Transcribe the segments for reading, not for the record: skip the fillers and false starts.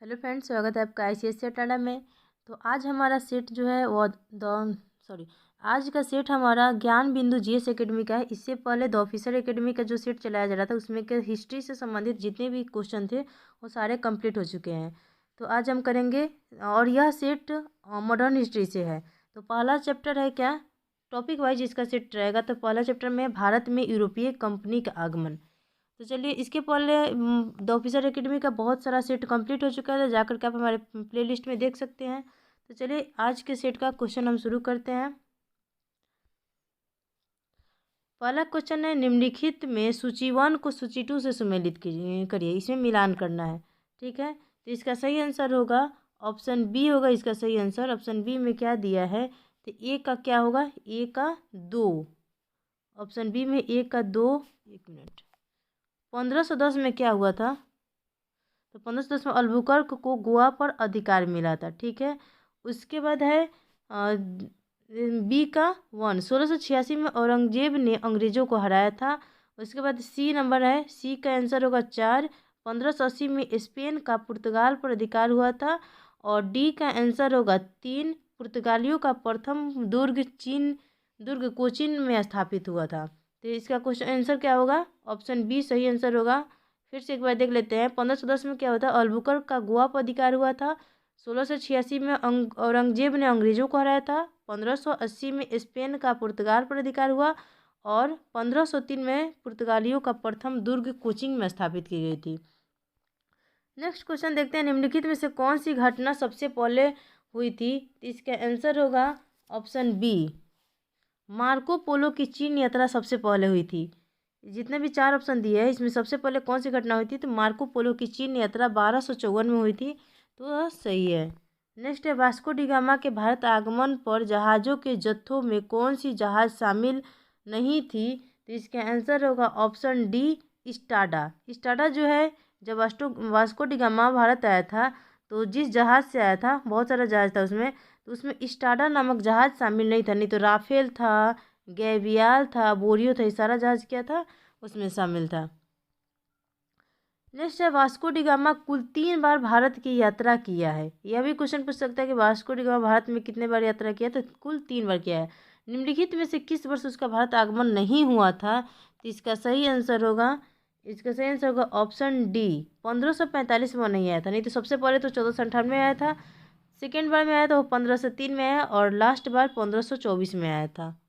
Hello friends, स्वागत है आपका ICSE अटाडा में। तो आज हमारा सेट जो है वो आज का सेट हमारा ज्ञान बिंदु GS एकेडमी का है। इससे पहले द ऑफिसर एकेडमी का जो सेट चलाया जा रहा था उसमें के हिस्ट्री से संबंधित जितने भी क्वेश्चन थे वो सारे कंप्लीट हो चुके हैं। तो आज हम करेंगे और यह सेट मॉडर्न हिस्ट्री से है। तो पहला चैप्टर है क्या, टॉपिक वाइज इसका सेट रहेगा। तो पहला चैप्टर में भारत में यूरोपीय कंपनी का आगमन। तो चलिए, इसके पहले द ऑफिसर एकेडमी का बहुत सारा सेट कंप्लीट हो चुका है, तो जाकर के आप हमारे प्लेलिस्ट में देख सकते हैं। तो चलिए, आज के सेट का क्वेश्चन हम शुरू करते हैं। पहला क्वेश्चन है, निम्नलिखित में सूची 1 को सूची 2 से सुमेलित करिए, इसमें मिलान करना है। ठीक है, तो इसका सही आंसर होगा ऑप्शन बी होगा इसका सही आंसर। ऑप्शन बी में क्या दिया है, तो ए का क्या होगा, ए का 2। ऑप्शन बी में ए का 2। एक मिनट, 1510 में क्या हुआ था, तो 1510 में अल्बुकर्क को गोवा पर अधिकार मिला था। ठीक है, उसके बाद है बी का 1, 1686 में औरंगजेब ने अंग्रेजों को हराया था। उसके बाद सी नंबर है, सी का आंसर होगा 4, 1580 में स्पेन का पुर्तगाल पर अधिकार हुआ था। और डी का आंसर होगा 3, पुर्तगालियों का प्रथम दुर्ग कोचीन में स्थापित हुआ था। तो इसका क्वेश्चन आंसर क्या होगा, ऑप्शन बी सही आंसर होगा। फिर से एक बार देख लेते हैं, 1510 में क्या होता है, अल्बुकर्क का गोवा पर अधिकार हुआ था। 1686 में औरंगजेब ने अंग्रेजों को हराया था। 1580 में स्पेन का पुर्तगाल पर अधिकार हुआ। और 1503 में पुर्तगालियों का प्रथम दुर्ग कोचिंग में स्थापित की गई थी। नेक्स्ट क्वेश्चन देखते हैं, निम्नलिखित में से कौन सी घटना सबसे पहले हुई थी। तो इसका आंसर होगा ऑप्शन बी, मार्को पोलो की चीन यात्रा सबसे पहले हुई थी। जितने भी 4 ऑप्शन दिए हैं इसमें सबसे पहले कौन सी घटना हुई थी, तो मार्को पोलो की चीन यात्रा 1254 में हुई थी। तो वह सही है। नेक्स्ट है, वास्को डी गामा के भारत आगमन पर जहाज़ों के जत्थों में कौन सी जहाज़ शामिल नहीं थी। तो इसका आंसर होगा ऑप्शन डी, स्टाडा। स्टाडा जो है, जब वास्को डी गामा भारत आया था तो जिस जहाज़ से आया था, बहुत सारा जहाज़ था उसमें, तो उसमें स्टाडा नामक जहाज़ शामिल नहीं था। नहीं तो राफेल था, गैवियाल था, बोरियो था, ये सारा जहाज़ क्या था उसमें शामिल था। नेक्स्ट है, वास्को डी गामा कुल 3 बार भारत की यात्रा किया है। यह भी क्वेश्चन पूछ सकता है कि वास्को डी गामा भारत में कितने बार यात्रा किया, तो कुल 3 बार किया है। निम्नलिखित में से किस वर्ष उसका भारत आगमन नहीं हुआ था। तो इसका सही आंसर होगा ऑप्शन डी, 1545 में नहीं आया था। नहीं तो सबसे पहले तो 1498 में आया था, सेकेंड बार में आया था वो 1503 में आया, और लास्ट बार 1524 में आया था।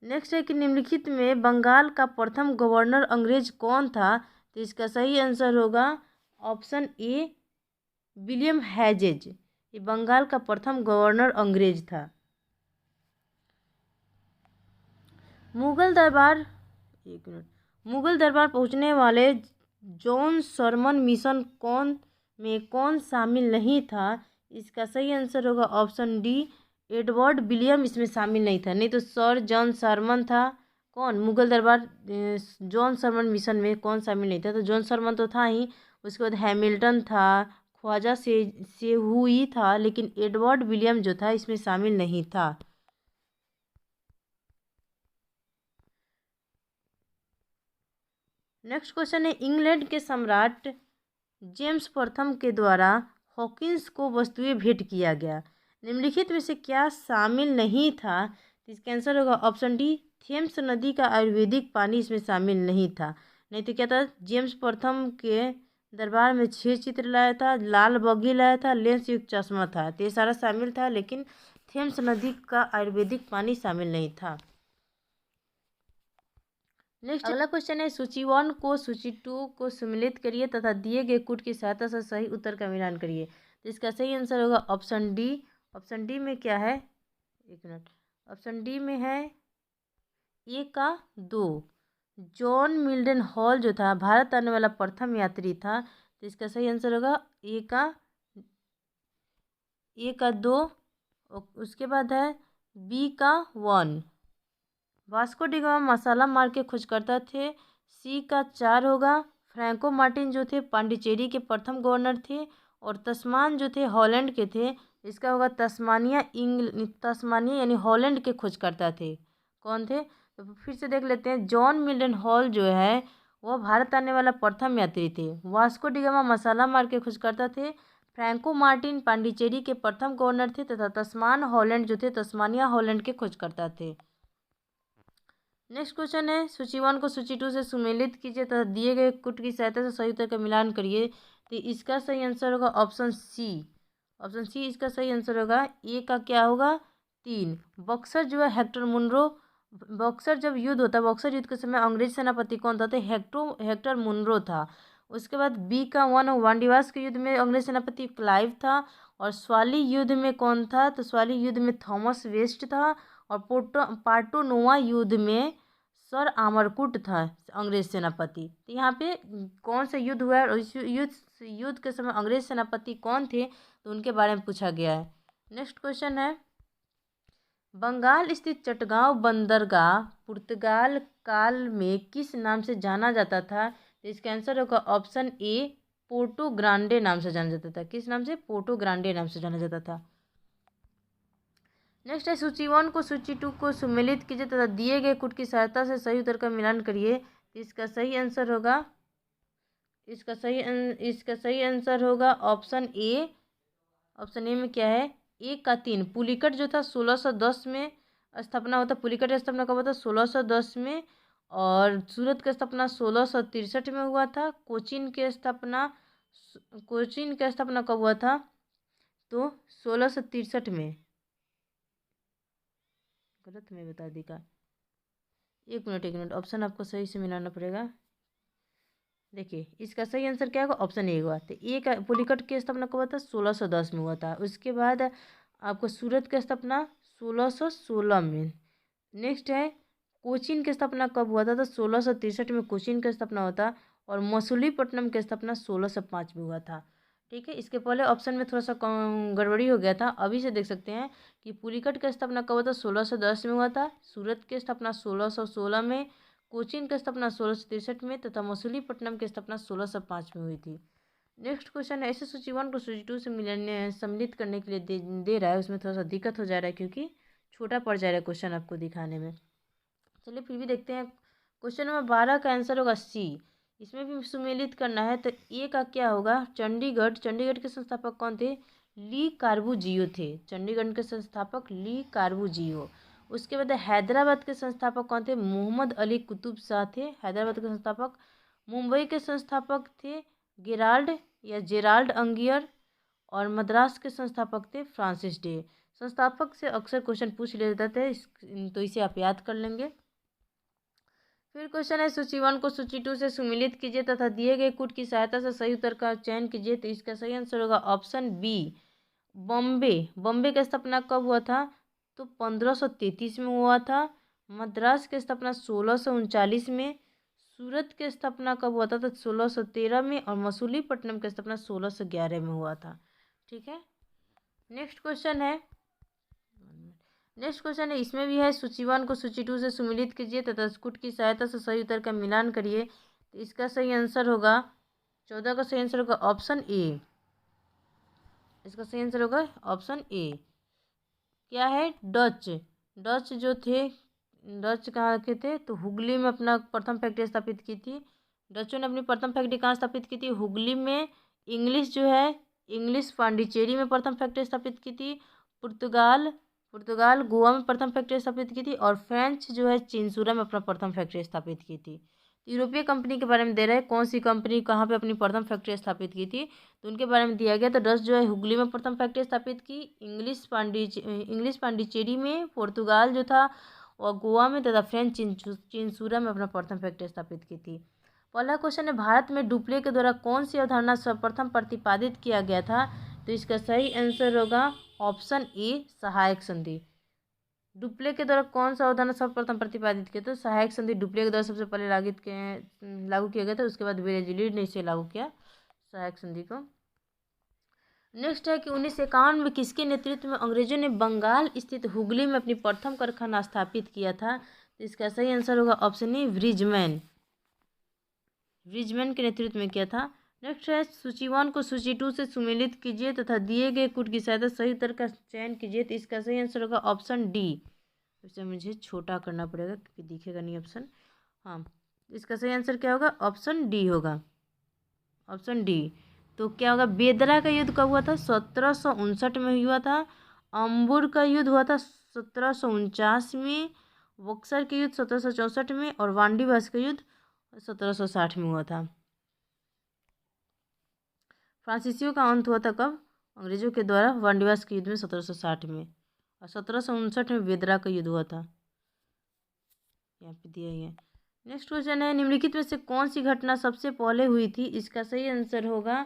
नेक्स्ट है कि निम्नलिखित में बंगाल का प्रथम गवर्नर अंग्रेज कौन था। तो इसका सही आंसर होगा ऑप्शन ए, विलियम हैजेज। ये बंगाल का प्रथम गवर्नर अंग्रेज था। मुगल दरबार पहुंचने वाले जॉन सरमन मिशन कौन शामिल नहीं था। इसका सही आंसर होगा ऑप्शन डी, एडवर्ड विलियम इसमें शामिल नहीं था। नहीं तो सर जॉन सरमन था। कौन, मुगल दरबार जॉन सरमन मिशन में कौन शामिल नहीं था, तो जॉन सरमन तो था ही। उसके बाद हैमिल्टन था, ख्वाजा से हुई था, लेकिन एडवर्ड विलियम जो था इसमें शामिल नहीं था। नेक्स्ट क्वेश्चन है, इंग्लैंड के सम्राट जेम्स प्रथम के द्वारा हॉकिंस को वस्तुएं भेंट किया गया। निम्नलिखित में से क्या शामिल नहीं था। तो इसका आंसर होगा ऑप्शन डी, थेम्स नदी का आयुर्वेदिक पानी इसमें शामिल नहीं था। नहीं तो क्या था, जेम्स प्रथम के दरबार में 6 चित्र लाया था, लाल बग्घी लाया था, लेंस युक्त चश्मा था। तो ये सारा शामिल था, लेकिन थेम्स नदी का आयुर्वेदिक पानी शामिल नहीं था। नेक्स्ट अगला क्वेश्चन है, सूची 1 को सूची 2 को सम्मिलित करिए तथा दिए गए कूट की सहायता से सही उत्तर का मिलान करिए। तो इसका सही आंसर होगा ऑप्शन डी। ऑप्शन डी में क्या है, एक मिनट, ऑप्शन डी में है ए का 2। जॉन मिल्डन हॉल जो था भारत आने वाला प्रथम यात्री था। तो इसका सही आंसर होगा ए का 2। उसके बाद है बी का 1, वास्को डी गामा मसाला मार के खोजकर्ता थे। सी का 4 होगा, फ्रैंको मार्टिन जो थे पांडिचेरी के प्रथम गवर्नर थे। और तस्मान जो थे हॉलैंड के थे। इसका होगा तस्मानिया यानी हॉलैंड के खोजकर्ता थे। कौन थे, तो फिर से देख लेते हैं। जॉन मिल्टन हॉल जो है वह भारत आने वाला प्रथम यात्री थे। वास्को डी गामा मसाला मार के खोज करता थे। फ्रैंको मार्टिन पांडिचेरी के प्रथम गवर्नर थे तथा तस्मान हॉलैंड जो थे तस्मानिया हॉलैंड के खोजकर्ता थे। नेक्स्ट क्वेश्चन है, सूची 1 को सूची 2 से सुमेलित कीजिए तथा दिए गए कुट की सहायता से सही उत्तर का मिलान करिए। तो इसका सही आंसर होगा ऑप्शन सी। ऑप्शन सी इसका सही आंसर होगा। ए का क्या होगा 3। बक्सर जो है हेक्टर मुनरो, बक्सर जब युद्ध होता है, बक्सर युद्ध के समय अंग्रेज सेनापति कौन था? तो हेक्टर मुनरो था। उसके बाद बी का 1 वांडीवास के युद्ध में अंग्रेज सेनापति क्लाइव था। और स्वाली युद्ध में कौन था? तो स्वाली युद्ध में थॉमस वेस्ट था। और पार्टोनोवा युद्ध में सर आमरकुट था अंग्रेज सेनापति। तो यहाँ पे कौन सा युद्ध हुआ है और इस युद्ध के समय अंग्रेज सेनापति कौन थे, तो उनके बारे में पूछा गया है। नेक्स्ट क्वेश्चन है, बंगाल स्थित चटगांव बंदरगाह पुर्तगाल काल में किस नाम से जाना जाता था? तो इसका आंसर होगा ऑप्शन ए, पोर्टो ग्रांडे नाम से जाना जाता था। किस नाम से? पोर्टो ग्रांडे नाम से जाना जाता था। नेक्स्ट है, सूची 1 को सूची 2 को सुमेलित कीजिए तथा दिए गए कुट की सहायता से सही उत्तर का मिलान करिए। तो इसका सही आंसर होगा ऑप्शन ए। ऑप्शन ए में क्या है? 1 का 3 पुलिकट जो था 1610 में स्थापना होता। पुलिकट की स्थापना कब हुआ था? 1610 में। और सूरत का स्थापना 1663 में हुआ था। कोचीन की स्थापना कब हुआ था? तो 1663 में। गलत में बता दी का। एक मिनट ऑप्शन आपको सही से मिलाना पड़ेगा। देखिए इसका सही आंसर क्या होगा? ऑप्शन ए हुआ। तो ए का पुलिकट की स्थापना कब हुआ था? 1610 में हुआ था। उसके बाद आपको सूरत की स्थापना 1616 में। नेक्स्ट है, कोचीन की स्थापना कब हुआ था? तो 1663 में कोचीन की स्थापना होता। और मसूलीपट्टनम की स्थापना 1605 में हुआ था। ठीक है, इसके पहले ऑप्शन में थोड़ा सा गड़बड़ी हो गया था। अभी से देख सकते हैं कि पुलिकट की स्थापना कब हुआ था? 1610 में हुआ था। सूरत की स्थापना 1616 में, कोचीन की स्थापना 1663 में तथा मसूलीपट्टनम की स्थापना 1605 में हुई थी। नेक्स्ट क्वेश्चन है, ऐसे सूची 1 को सूची 2 से मिलाने सम्मिलित करने के लिए दे रहा है। उसमें थोड़ा सा दिक्कत हो जा रहा है क्योंकि छोटा पड़ जा रहा है क्वेश्चन आपको दिखाने में। चलिए फिर भी देखते हैं। क्वेश्चन नंबर 12 का आंसर होगा सी। इसमें भी सुमेलित करना है। तो ए का क्या होगा? चंडीगढ़ के संस्थापक कौन थे? ली कार्बूजियो थे। चंडीगढ़ के संस्थापक ली कार्बूजियो। उसके बाद हैदराबाद के संस्थापक कौन थे? मोहम्मद अली कुतुब शाह थे हैदराबाद के संस्थापक। मुंबई के संस्थापक थे जेराल्ड अंगियर। और मद्रास के संस्थापक थे फ्रांसिस डे। संस्थापक से अक्सर क्वेश्चन पूछ लेते थे, तो इसे आप याद कर लेंगे। फिर क्वेश्चन है, सूची 1 को सूची 2 से सुमेलित कीजिए तथा दिए गए कूट की सहायता से सही उत्तर का चयन कीजिए। तो इसका सही आंसर होगा ऑप्शन बी, बॉम्बे का स्थापना कब हुआ था? तो 1533 में हुआ था। मद्रास की स्थापना 1639 में। सूरत की स्थापना कब हुआ था? तो 1613 में। और मसूलीपट्टनम की स्थापना 1611 में हुआ था। ठीक है, नेक्स्ट क्वेश्चन है, इसमें भी है, सूची 1 को सूची 2 से सुमेलित कीजिए तथा कुट की सहायता से सही उत्तर का मिलान करिए। तो इसका सही आंसर होगा 14 का सही आंसर होगा ऑप्शन ए। इसका सही आंसर होगा ऑप्शन ए। क्या है? डच जो थे, डच कहाँ के थे? तो हुगली में अपना प्रथम फैक्ट्री स्थापित की थी। डचों ने अपनी प्रथम फैक्ट्री कहाँ स्थापित की थी? हुगली में। इंग्लिश पांडिचेरी में प्रथम फैक्ट्री स्थापित की थी। पुर्तगाल गोवा में प्रथम फैक्ट्री स्थापित की थी। और फ्रेंच जो है चिंसूरा में अपना प्रथम फैक्ट्री स्थापित की थी। यूरोपीय कंपनी के बारे में दे रहे हैं, कौन सी कंपनी कहाँ पे अपनी प्रथम फैक्ट्री स्थापित की थी, तो उनके बारे में दिया गया। तो डच जो है हुगली में प्रथम फैक्ट्री स्थापित की। इंग्लिश पांडिचेरी में, पुर्तगाल जो था और गोवा में तथा फ्रेंच चिंसूरा में अपना प्रथम फैक्ट्री स्थापित की थी। पहला क्वेश्चन है, भारत में डुप्ले के द्वारा कौन सी अवधारणा सर्वप्रथम प्रतिपादित किया गया था? तो इसका सही आंसर होगा ऑप्शन ए, सहायक संधि। डुप्ले के द्वारा कौन सा अवधारणा सर्वप्रथम प्रतिपादित किया? तो सहायक संधि डुप्ले के द्वारा सबसे पहले लागू किया गया था। उसके बाद वेरेजिलीड ने इसे लागू किया, सहायक संधि को। नेक्स्ट है कि 1951 में किसके नेतृत्व में अंग्रेजों ने बंगाल स्थित हुगली में अपनी प्रथम कारखाना स्थापित किया था? तो इसका सही आंसर होगा ऑप्शन ए, ब्रिजमैन के नेतृत्व में किया था। नेक्स्ट है, सूची 1 को सूची 2 से सुमेलित कीजिए तथा दिए गए कूट की सहायता सही उत्तर का चयन कीजिए। तो इसका सही आंसर होगा ऑप्शन डी। इसे मुझे छोटा करना पड़ेगा क्योंकि दिखेगा नहीं ऑप्शन। हाँ, इसका सही आंसर क्या होगा? ऑप्शन डी होगा, ऑप्शन डी। तो क्या होगा? बेदरा का युद्ध कब हुआ था? 1759 में हुआ था। अंबुर का युद्ध हुआ था 1749 में। बक्सर के युद्ध 1764 में। और वांडीवास का युद्ध 1760 में हुआ था। फ्रांसीसियों का अंत हुआ था कब? अंग्रेजों के द्वारा वांडीवास के युद्ध में 1760 में। और 1759 में बेदरा का युद्ध हुआ था, यहाँ पे दिया है। नेक्स्ट क्वेश्चन है, निम्नलिखित में से कौन सी घटना सबसे पहले हुई थी? इसका सही आंसर होगा,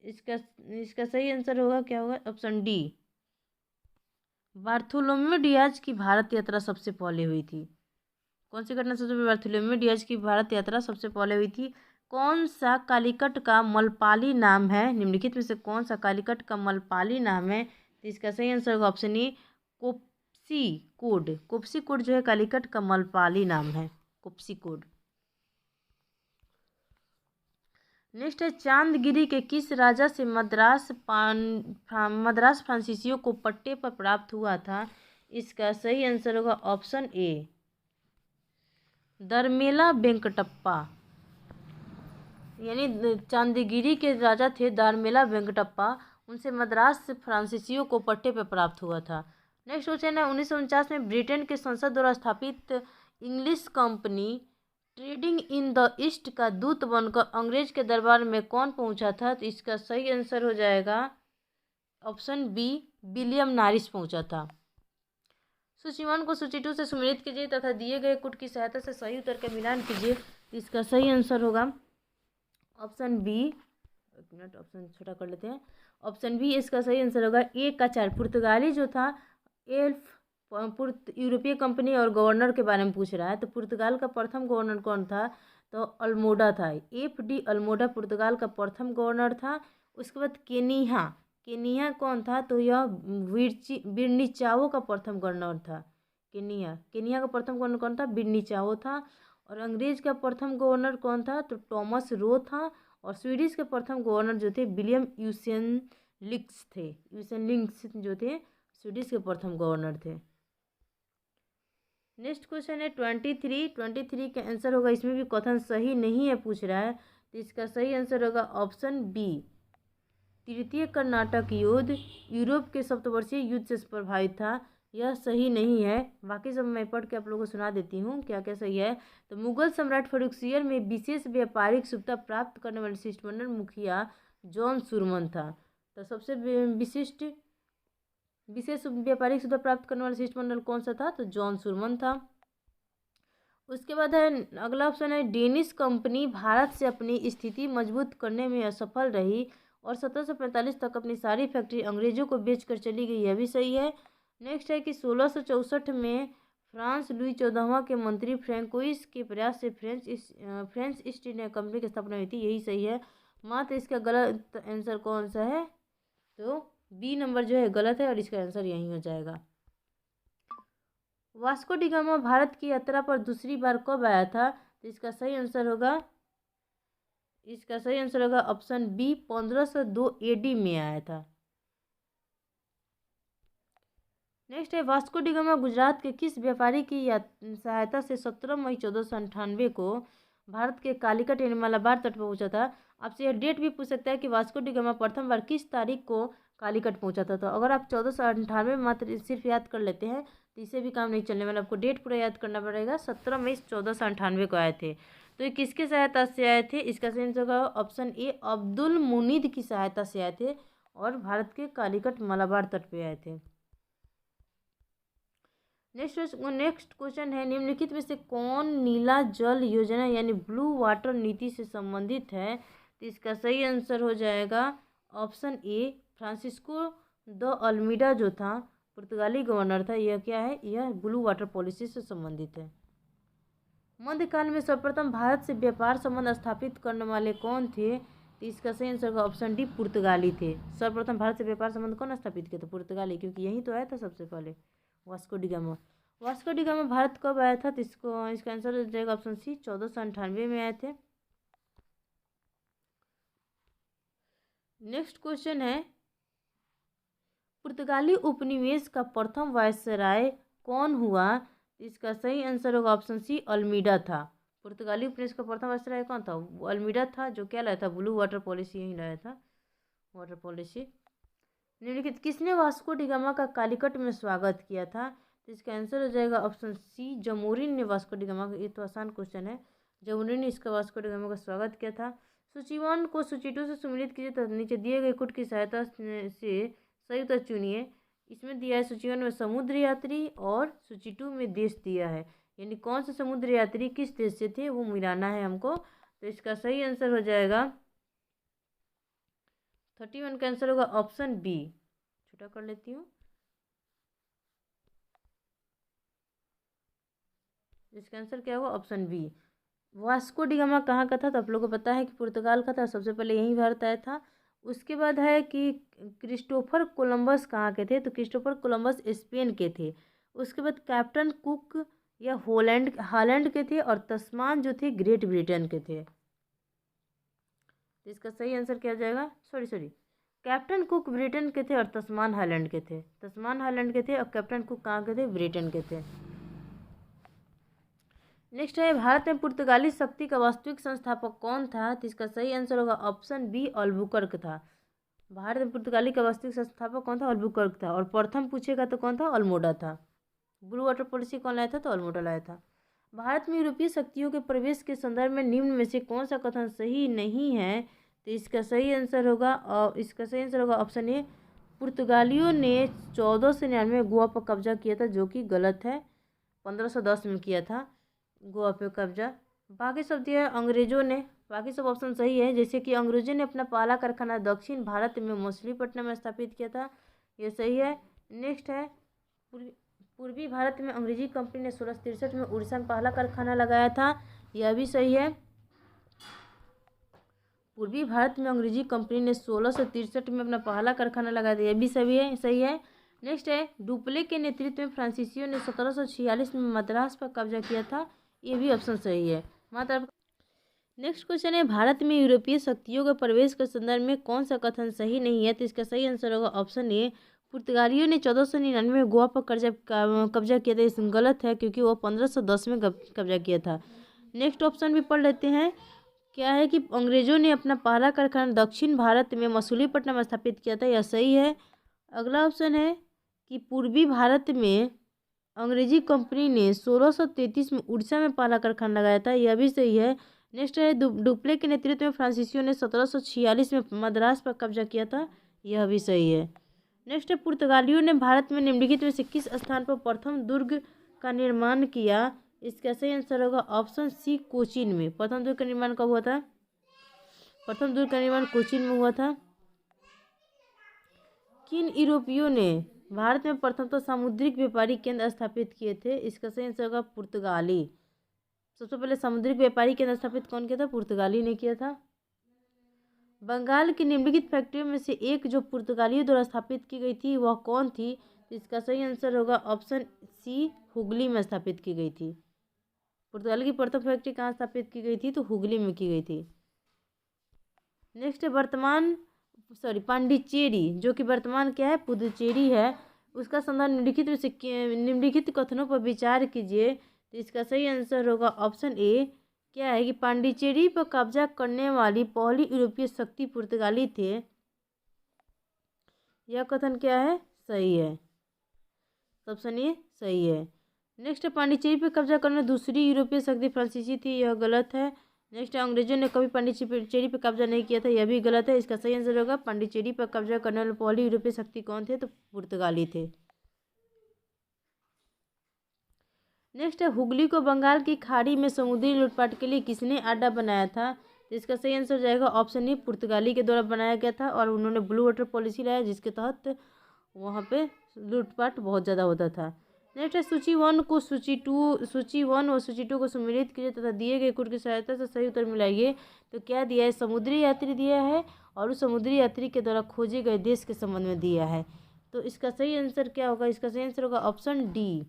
इसका इसका सही आंसर होगा, क्या होगा? ऑप्शन डी, बार्थोलोम्यू डियाज की भारत यात्रा सबसे पहले हुई थी। कौन सी घटना सबसे पहले? बार्थोलोम्यू डियाज की भारत यात्रा सबसे पहले हुई थी। कौन सा कालीकट का मलपाली नाम है? निम्नलिखित में से कौन सा कालीकट का मलपाली नाम है? तो इसका सही आंसर होगा ऑप्शन ए, कोप्सी कोड। कोप्सी कोड जो है कालीकट का मलपाली नाम है, कोप्सी कोड। नेक्स्ट है, चांदगिरी के किस राजा से मद्रास फ्रांसीसियों को पट्टे पर प्राप्त हुआ था? इसका सही आंसर होगा ऑप्शन ए, दरमेला वेंकटप्पा। यानी चांदगिरी के राजा थे दारमेला वेंकटप्पा, उनसे मद्रास फ्रांसीसियों को पट्टे पर प्राप्त हुआ था। नेक्स्ट क्वेश्चन है, 1949 में ब्रिटेन के संसद द्वारा स्थापित English company trading in the east का दूत बनकर अंग्रेज के दरबार में कौन पहुंचा था? तो इसका सही आंसर हो जाएगा ऑप्शन बी, विलियम नारिस पहुंचा था। सूची 1 को सूची 2 से सुमेलित कीजिए तथा दिए गए कुट की सहायता से सही उत्तर का मिलान कीजिए। इसका सही आंसर होगा ऑप्शन बी। एक मिनट, ऑप्शन छोटा कर लेते हैं। ऑप्शन बी इसका सही आंसर होगा। ए का 4 पुर्तगाली जो था, एल्फ यूरोपीय कंपनी और गवर्नर के बारे में पूछ रहा है। तो पुर्तगाल का प्रथम गवर्नर कौन था? तो अल्मोडा था। एफ डी अल्मोडा पुर्तगाल का प्रथम गवर्नर था। उसके बाद केनिया, केनिया कौन था? तो यह बिरनीचाओ का प्रथम गवर्नर था। केनिया, केनिया का प्रथम गवर्नर कौन था? बिरनीचाओ था। और अंग्रेज का प्रथम गवर्नर कौन था? तो टॉमस रो था। और स्वीडिश के प्रथम गवर्नर जो थे विलियम यूसेनलिक्स थे। यूसेनलिक्स जो थे स्वीडिश के प्रथम गवर्नर थे। नेक्स्ट क्वेश्चन है 23 का आंसर होगा, इसमें भी कथन सही नहीं है पूछ रहा है। तो इसका सही आंसर होगा ऑप्शन बी, तृतीय कर्नाटक युद्ध यूरोप के सप्तवर्षीय युद्ध से प्रभावित था। यह सही नहीं है। बाकी सब मैं पढ़ के आप लोगों को सुना देती हूँ क्या क्या सही है। तो मुगल सम्राट फर्रुखसियर में विशेष व्यापारिक सुविधा प्राप्त करने वाले शिष्टमंडल मुखिया जॉन सुरमन था। तो सबसे विशेष व्यापारिक सुविधा प्राप्त करने वाला शिष्टमंडल कौन सा था? तो जॉन सुरमन था। उसके बाद है अगला ऑप्शन है, डेनिश कंपनी भारत से अपनी स्थिति मजबूत करने में असफल रही और 1745 तक अपनी सारी फैक्ट्री अंग्रेजों को बेचकर चली गई। यह भी सही है। नेक्स्ट है कि 1664 में फ्रांस लुई 14वां के मंत्री फ्रैंकोइस के प्रयास से फ्रेंच ईस्ट इंडिया कंपनी की स्थापना हुई थी। यही सही है। मात्र इसका गलत आंसर कौन सा है? तो बी नंबर जो है गलत है और इसका आंसर यही हो जाएगा। वास्को डी गामा भारत की यात्रा पर दूसरी बार कब आया था? तो इसका सही आंसर होगा, इसका सही आंसर होगा ऑप्शन बी, 1502 एडी में आया था। नेक्स्ट है, वास्को डी गामा गुजरात के किस व्यापारी की सहायता से 17 मई 1498 को भारत के कालीकट यानी मलाबार तट पर पहुंचा था? आपसे यह डेट भी पूछ सकता है कि वास्को डी गामा प्रथम बार किस तारीख को कालीकट पहुंचा था। तो अगर आप 1498 में मात्र सिर्फ याद कर लेते हैं तो इसे भी काम नहीं चलने वाला, आपको डेट पूरा याद करना पड़ेगा। 17 मई 1498 को आए थे। तो ये किसके सहायता से आए थे? इसका सही आंसर होगा ऑप्शन ए, अब्दुल मुनीद की सहायता से आए थे और भारत के कालीकट मलाबार तट पे आए थे। नेक्स्ट क्वेश्चन है, निम्नलिखित में से कौन नीला जल योजना यानी ब्लू वाटर नीति से संबंधित है? तो इसका सही आंसर हो जाएगा option A, Francisco de Almeida जो था पुर्तगाली गवर्नर था। यह क्या है? यह ब्लू वाटर पॉलिसी से संबंधित है। मध्यकाल में सर्वप्रथम भारत से व्यापार संबंध स्थापित करने वाले कौन थे? तो इसका सही आंसर होगा ऑप्शन डी, पुर्तगाली थे। सर्वप्रथम भारत से व्यापार संबंध कौन स्थापित किया था? पुर्तगाली, क्योंकि यही तो आया था सबसे पहले, Vasco da gamma. Vasco da gamma Bharat कब आया था? तो इसका आंसर हो जाएगा ऑप्शन सी, 1498 में आए थे। नेक्स्ट क्वेश्चन है, पुर्तगाली उपनिवेश का प्रथम वायसराय कौन हुआ? इसका सही आंसर होगा ऑप्शन सी, अल्मीडा था। पुर्तगाली उपनिवेश का प्रथम वायसराय कौन था? वो अल्मीडा था, जो क्या लाया था? ब्लू वाटर पॉलिसी यही लाया था, वाटर पॉलिसी। निम्नलिखित किसने वास्को डी गामा का कालीकट में स्वागत किया था? तो इसका आंसर हो जाएगा ऑप्शन सी, जमोरिन ने वास्को डी गामा का। ये तो आसान क्वेश्चन है, जमोरिन ने इसका वास्को डी गामा का स्वागत किया था। सूची 1 को सूची 2 से सम्मिलित कीजिए तथा नीचे दिए गए कोड की सहायता से सही उत्तर चुनिए। इसमें दिया है सूची 1 में समुद्र यात्री और सूची 2 में देश दिया है, यानी कौन से समुद्र यात्री किस देश से थे वो मिलाना है हमको। तो इसका सही आंसर हो जाएगा 31 का आंसर होगा ऑप्शन बी। छोटा कर लेती हूँ, इसका आंसर क्या होगा? Option B. Vasco da Gama कहाँ का था? तो आप लोगों को पता है कि पुर्तगाल का था, सबसे पहले यहीं भारत आया था। उसके बाद है कि क्रिस्टोफर कोलंबस कहाँ के थे? तो क्रिस्टोफर कोलंबस स्पेन के थे। उसके बाद कैप्टन कुक या हॉलैंड के थे, और तस्मान जो थे ग्रेट ब्रिटेन के थे। तो इसका सही आंसर क्या हो जाएगा? सॉरी, कैप्टन कुक ब्रिटेन के थे और तस्मान हाईलैंड के थे। तस्मान हाईलैंड के थे और कैप्टन कुक कहाँ के थे? ब्रिटेन के थे। नेक्स्ट है, भारत में पुर्तगाली शक्ति का वास्तविक संस्थापक कौन था? तो इसका सही आंसर होगा ऑप्शन बी, अल्बुकर्क था। भारत में पुर्तगाली का वास्तविक संस्थापक कौन था? अल्बुकर्क था। और प्रथम पूछेगा तो कौन था? अल्मोड़ा था। ब्लू वाटर पॉलिसी कौन लाया था? तो अल्मोड़ा लाया था। भारत में यूरोपीय शक्तियों के प्रवेश के संदर्भ में निम्न में से कौन सा कथन सही नहीं है? तो इसका सही आंसर होगा ऑप्शन ए, पुर्तगालियों ने 1499 गोवा पर कब्जा किया था, जो कि गलत है। 1510 में किया था गोवा पे कब्जा। बाकी सब दिया अंग्रेजों ने, बाकी सब ऑप्शन सही है। जैसे कि अंग्रेजों ने अपना पहला कारखाना दक्षिण भारत में मछलीपट्टनम में स्थापित किया था, ये सही है। नेक्स्ट है, पूर्वी भारत में अंग्रेजी कंपनी ने 1663 में उड़ीसा में पहला कारखाना लगाया था, यह भी सही है। पूर्वी भारत में अंग्रेजी कंपनी ने 1663 में अपना पहला कारखाना लगाया था, यह भी सही है। नेक्स्ट है, डुप्ले के नेतृत्व में फ्रांसीसियों ने 1746 में मद्रास पर कब्जा किया था, ये भी ऑप्शन सही है। मतलब नेक्स्ट क्वेश्चन है, भारत में यूरोपीय शक्तियों के प्रवेश के संदर्भ में कौन सा कथन सही नहीं है? तो इसका सही आंसर होगा ऑप्शन ए, पुर्तगालियों ने 1499 में गोवा पर कब्जा किया था। इस गलत है, क्योंकि वो 1510 में कब्जा किया था। नेक्स्ट ऑप्शन भी पढ़ लेते हैं, क्या है कि अंग्रेजों ने अपना पहला कारखाना दक्षिण भारत में मछलीपट्टनम में स्थापित किया था, यह सही है। अगला ऑप्शन है कि पूर्वी भारत में अंग्रेजी कंपनी ने 1633 में उड़ीसा में पहला कारखाना लगाया था, यह भी सही है। नेक्स्ट है, डुप्ले के नेतृत्व में फ्रांसीसियों ने 1746 में मद्रास पर कब्जा किया था, यह भी सही है। नेक्स्ट है, पुर्तगालियों ने भारत में निम्नलिखित में से किस स्थान पर प्रथम दुर्ग का निर्माण किया? इसका सही आंसर होगा ऑप्शन सी, कोचीन में। प्रथम दुर्ग का निर्माण कब हुआ था? प्रथम दुर्ग का निर्माण कोचीन में हुआ था। किन यूरोपियों ने भारत में प्रथमतः सामुद्रिक व्यापारिक केंद्र स्थापित किए थे? इसका सही आंसर होगा पुर्तगाली। सबसे पहले सामुद्रिक व्यापारिक केंद्र स्थापित कौन किया था? पुर्तगाली ने किया था। बंगाल की निम्नलिखित फैक्ट्रियों में से एक जो पुर्तगालियों द्वारा स्थापित की गई थी वह कौन थी? इसका सही आंसर होगा ऑप्शन सी, हुगली में स्थापित की गई थी। पुर्तगाल की प्रथम फैक्ट्री कहाँ स्थापित की गई थी? तो हुगली में की गई थी। नेक्स्ट है, पांडिचेरी, जो कि वर्तमान क्या है? पुदुचेरी है, उसका संदर्भ निम्नलिखित कथनों पर विचार कीजिए। तो इसका सही आंसर होगा ऑप्शन ए, क्या है कि पांडिचेरी पर कब्जा करने वाली पहली यूरोपीय शक्ति पुर्तगाली थे, यह कथन क्या है? सही है, ऑप्शन ए सही है। नेक्स्ट है, पांडिचेरी पर कब्जा करने दूसरी यूरोपीय शक्ति फ्रांसीसी थी, यह गलत है। नेक्स्ट, अंग्रेजों ने कभी पांडिचेरी पर कब्जा नहीं किया था, यह भी गलत है। इसका सही आंसर होगा पांडिचेरी पर कब्जा करने वाले पहली यूरोपीय शक्ति कौन थे? तो पुर्तगाली थे। नेक्स्ट है, हुगली को बंगाल की खाड़ी में समुद्री लूटपाट के लिए किसने अड्डा बनाया था? तो इसका सही आंसर हो जाएगा ऑप्शन ए, पुर्तगाली के द्वारा बनाया गया था, और उन्होंने ब्लू वाटर पॉलिसी लाया जिसके तहत वहाँ पे लूटपाट बहुत ज़्यादा होता था। नेक्स्ट है, सूची 1 और सूची 2 को सम्मिलित कीजिए तथा दिए गए कोड की सहायता से सही उत्तर मिलाइए। तो क्या दिया है? समुद्री यात्री दिया है, और उस समुद्री यात्री के द्वारा खोजे गए देश के संबंध में दिया है। तो इसका सही आंसर क्या होगा? इसका सही आंसर होगा ऑप्शन डी।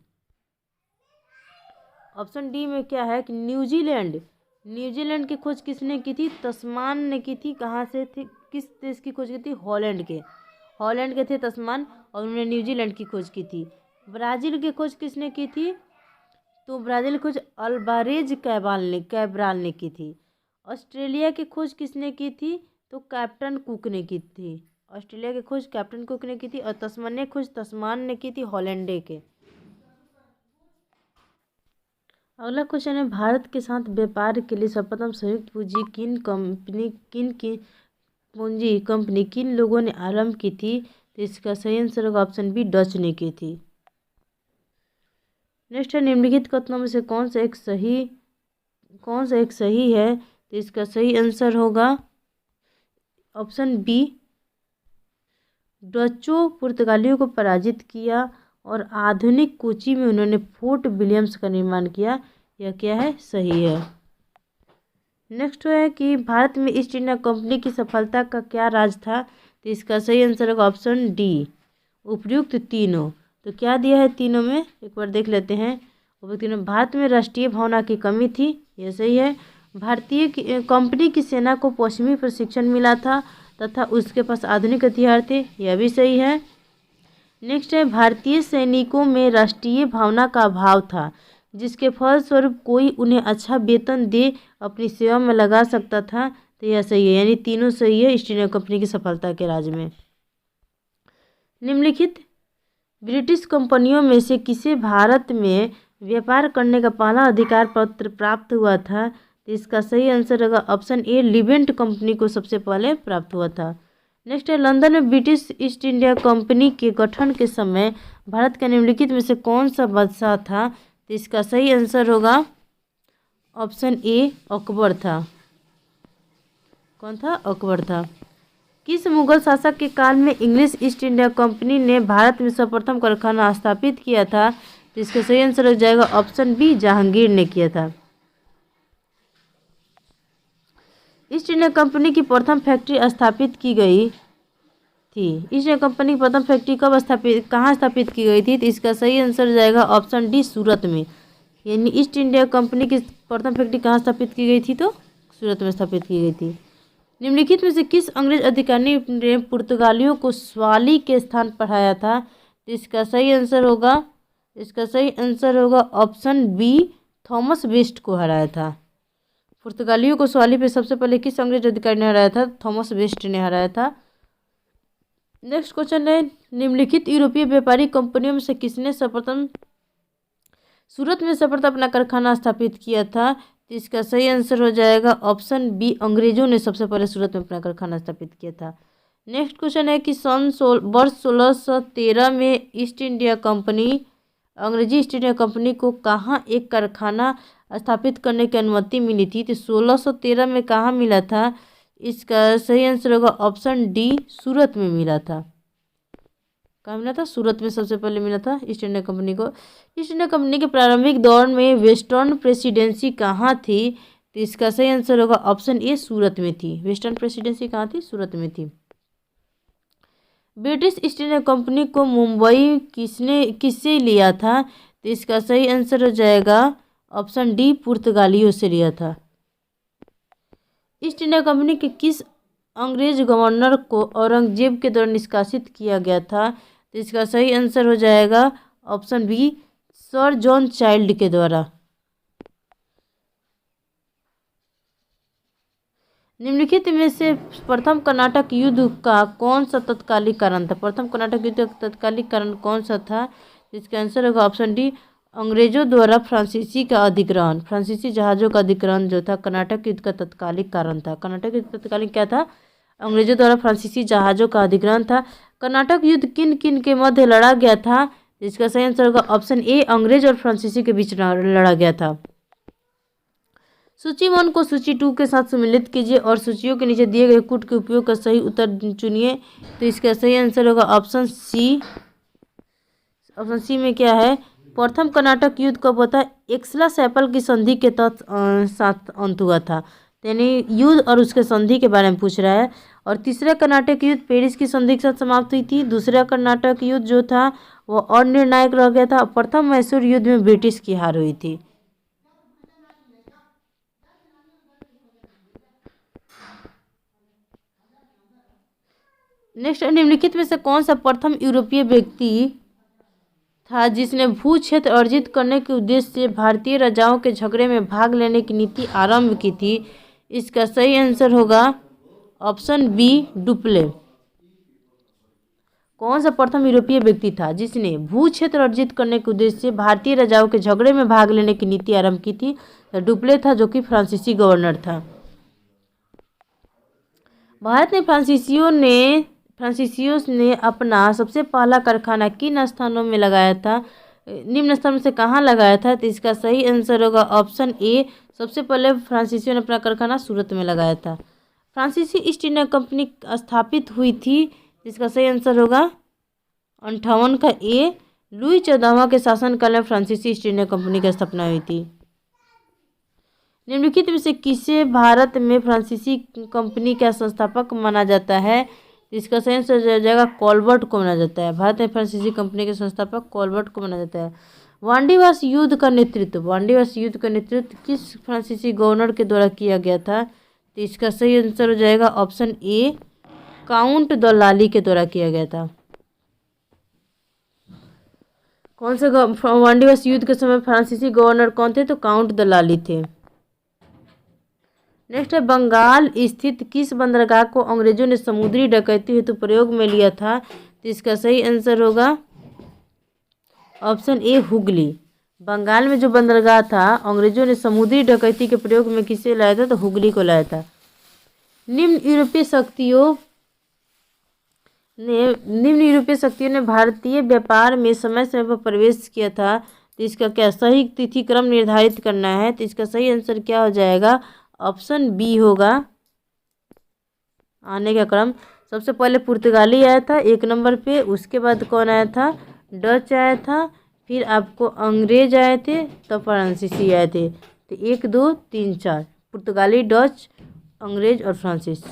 ऑप्शन डी में क्या है कि न्यूजीलैंड की खोज किसने की थी? तस्मान ने की थी। कहाँ से थी? किस देश की खोज की थी? हॉलैंड के थे तस्मान, और उन्होंने न्यूजीलैंड की खोज की थी। ब्राज़ील की खोज किसने की थी? तो ब्राज़ील खोज अल्वारेज कैब्राल ने की थी। ऑस्ट्रेलिया की खोज किसने की थी? तो कैप्टन कुक ने की थी। ऑस्ट्रेलिया की खोज कैप्टन कुक ने की थी। और तस्मानिया खोज तस्मान ने की थी, हॉलैंडे के। अगला क्वेश्चन है, भारत के साथ व्यापार के लिए सर्वप्रथम संयुक्त पूंजी कंपनी किन लोगों ने आरंभ की थी? तो इसका सही आंसर होगा ऑप्शन बी, डच ने की थी। नेक्स्ट है, निम्नलिखित कथनों में से कौन सा एक सही है? तो इसका सही आंसर होगा ऑप्शन बी, डचों पुर्तगालियों को पराजित किया और आधुनिक कोची में उन्होंने फोर्ट विलियम्स का निर्माण किया। यह क्या है? सही है। नेक्स्ट है कि भारत में ईस्ट इंडिया कंपनी की सफलता का क्या राज था? तो इसका सही आंसर होगा ऑप्शन डी, उपयुक्त तीनों। तो क्या दिया है तीनों में, एक बार देख लेते हैं। उपयुक्त तीनों, भारत में राष्ट्रीय भावना की कमी थी, यह सही है। भारतीय कंपनी की सेना को पश्चिमी प्रशिक्षण मिला था तथा उसके पास आधुनिक हथियार थे, यह भी सही है। नेक्स्ट है, भारतीय सैनिकों में राष्ट्रीय भावना का अभाव था जिसके फलस्वरूप कोई उन्हें अच्छा वेतन दे अपनी सेवा में लगा सकता था, तो यह सही है। यानी तीनों सही है ईस्ट इंडिया कंपनी की सफलता के राज में। निम्नलिखित ब्रिटिश कंपनियों में से किसे भारत में व्यापार करने का पहला अधिकार पत्र प्राप्त हुआ था? तो इसका सही आंसर होगा ऑप्शन ए, लिवेंट कंपनी को सबसे पहले प्राप्त हुआ था। नेक्स्ट है, लंदन में ब्रिटिश ईस्ट इंडिया कंपनी के गठन के समय भारत का निम्नलिखित में से कौन सा बादशाह था? तो इसका सही आंसर होगा ऑप्शन ए, अकबर था। कौन था? अकबर था। किस मुगल शासक के काल में इंग्लिश ईस्ट इंडिया कंपनी ने भारत में सर्वप्रथम कारखाना स्थापित किया था? तो इसका सही आंसर हो जाएगा ऑप्शन बी, जहांगीर ने किया था। ईस्ट इंडिया कंपनी की प्रथम फैक्ट्री स्थापित की गई थी। ईस्ट इंडिया कंपनी की प्रथम फैक्ट्री कहाँ स्थापित की गई थी? तो इसका सही आंसर हो जाएगा ऑप्शन डी, सूरत में। यानी ईस्ट इंडिया कंपनी की प्रथम फैक्ट्री कहाँ स्थापित की गई थी? तो सूरत में स्थापित की गई थी। निम्नलिखित में से किस अंग्रेज अधिकारी ने पुर्तगालियों को स्वाली के स्थान पढ़ाया था? तो इसका सही आंसर होगा ऑप्शन बी, थॉमस वेस्ट को हराया था। पुर्तगालियों को स्वाली पे सबसे पहले किस अंग्रेज अधिकारी ने हराया था? थॉमस वेस्ट ने हराया था। नेक्स्ट क्वेश्चन है, निम्नलिखित यूरोपीय व्यापारिक कंपनियों में से किसने सूरत में सर्वप्रथम अपना कारखाना स्थापित किया था? तो इसका सही आंसर हो जाएगा ऑप्शन बी, अंग्रेजों ने सबसे पहले सूरत में अपना कारखाना स्थापित किया था। नेक्स्ट क्वेश्चन है कि वर्ष 1613 में अंग्रेजी ईस्ट इंडिया कंपनी को कहाँ एक कारखाना स्थापित करने की अनुमति मिली थी? तो 1613 में कहाँ मिला था? इसका सही आंसर होगा ऑप्शन डी, सूरत में मिला था। कहाँ मिला था? सूरत में सबसे पहले मिला था ईस्ट इंडिया कंपनी को। ईस्ट इंडिया कंपनी के प्रारंभिक दौर में वेस्टर्न प्रेसिडेंसी कहाँ थी? तो इसका सही आंसर होगा ऑप्शन ए, सूरत में थी। वेस्टर्न प्रेसिडेंसी कहाँ थी? सूरत में थी। ब्रिटिश ईस्ट इंडिया कंपनी को मुंबई किससे लिया था? तो इसका सही आंसर हो जाएगा ऑप्शन डी, पुर्तगालियों से लिया था। ईस्ट इंडिया कंपनी के किस अंग्रेज गवर्नर को औरंगजेब के द्वारा निष्कासित किया गया था? तो इसका सही आंसर हो जाएगा option B, Sir John Child के द्वारा। निम्नलिखित में से प्रथम कर्नाटक युद्ध का कौन सा तत्कालिक कारण था? प्रथम कर्नाटक युद्ध का तत्कालिक कारण कौन सा था? इसका आंसर होगा ऑप्शन डी, अंग्रेजों द्वारा फ्रांसीसी जहाज़ों का अधिग्रहण जो था कर्नाटक युद्ध का तत्कालिक कारण था। कर्नाटक युद्ध तत्कालिक क्या था? अंग्रेजों द्वारा फ्रांसीसी जहाज़ों का अधिग्रहण था। कर्नाटक युद्ध किन किन के मध्य लड़ा गया था? इसका सही आंसर होगा ऑप्शन ए, अंग्रेज और फ्रांसीसी के बीच लड़ा गया था। सूची 1 को सूची 2 के साथ सम्मिलित कीजिए और सूचियों के नीचे दिए गए कूट के उपयोग का सही उत्तर चुनिए। तो इसका सही आंसर होगा ऑप्शन सी। ऑप्शन सी में क्या है? प्रथम कर्नाटक युद्ध कब हुआ था? एक्सला सैपल की संधि के साथ अंत हुआ था। यानी युद्ध और उसके संधि के बारे में पूछ रहा है। और तीसरा कर्नाटक युद्ध पेरिस की संधि के साथ समाप्त हुई थी। दूसरा कर्नाटक युद्ध जो था वो अनिर्णायक रह गया था। प्रथम मैसूर युद्ध में ब्रिटिश की हार हुई थी। नेक्स्ट, निम्नलिखित में से कौन सा प्रथम यूरोपीय व्यक्ति था जिसने भू क्षेत्र अर्जित करने के उद्देश्य से भारतीय राजाओं के झगड़े में भाग लेने की नीति आरंभ की थी? इसका सही आंसर होगा ऑप्शन बी, डुप्ले। कौन सा प्रथम यूरोपीय व्यक्ति था जिसने भू क्षेत्र अर्जित करने के उद्देश्य से भारतीय राजाओं के झगड़े में भाग लेने की नीति आरंभ की थी? तो डुप्ले था, जो कि फ्रांसीसी गवर्नर था। भारत में फ्रांसीसियों ने अपना सबसे पहला कारखाना किन स्थानों में लगाया था? निम्न स्थानों से कहाँ लगाया था? तो इसका सही आंसर होगा ऑप्शन ए। सबसे पहले फ्रांसीसियों ने अपना कारखाना सूरत में लगाया था। फ्रांसीसी ईस्ट इंडिया कंपनी स्थापित हुई थी, इसका सही आंसर होगा 58 का ए। लुई 14वां के शासनकाल में फ्रांसीसी ईस्ट इंडिया कंपनी की स्थापना हुई थी। निम्नलिखित में से किसे भारत में फ्रांसीसी कंपनी का संस्थापक माना जाता है? इसका सही आंसर हो जाएगा कॉलबर्ट को माना जाता है। भारत में फ्रांसीसी कंपनी के संस्थापक कॉलबर्ट को माना जाता है। वांडीवास युद्ध का नेतृत्व किस फ्रांसीसी गवर्नर के द्वारा किया गया था? तो इसका सही आंसर हो जाएगा ऑप्शन ए, काउंट द लाली के द्वारा किया गया था। कौन सा वांडीवास युद्ध के समय फ्रांसीसी गवर्नर कौन थे? तो काउंट द लाली थे। नेक्स्ट है, बंगाल स्थित किस बंदरगाह को अंग्रेजों ने समुद्री डकैती हेतु प्रयोग में लिया था? तो इसका सही आंसर होगा ऑप्शन ए, हुगली। बंगाल में जो बंदरगाह था अंग्रेजों ने समुद्री डकैती के प्रयोग में किसे लाया था? तो हुगली को लाया था। निम्न यूरोपीय शक्तियों ने भारतीय व्यापार में समय समय पर प्रवेश किया था, तो इसका क्या सही तिथि क्रम निर्धारित करना है? तो इसका सही आंसर क्या हो जाएगा? ऑप्शन बी होगा, आने का क्रम। सबसे पहले पुर्तगाली आया था 1 नंबर पे, उसके बाद कौन आया था? डच आया था, फिर आपको अंग्रेज आए थे, तब फ्रांसीसी आए थे। तो 1 2 3 4 पुर्तगाली, डच, अंग्रेज और फ्रांसीस।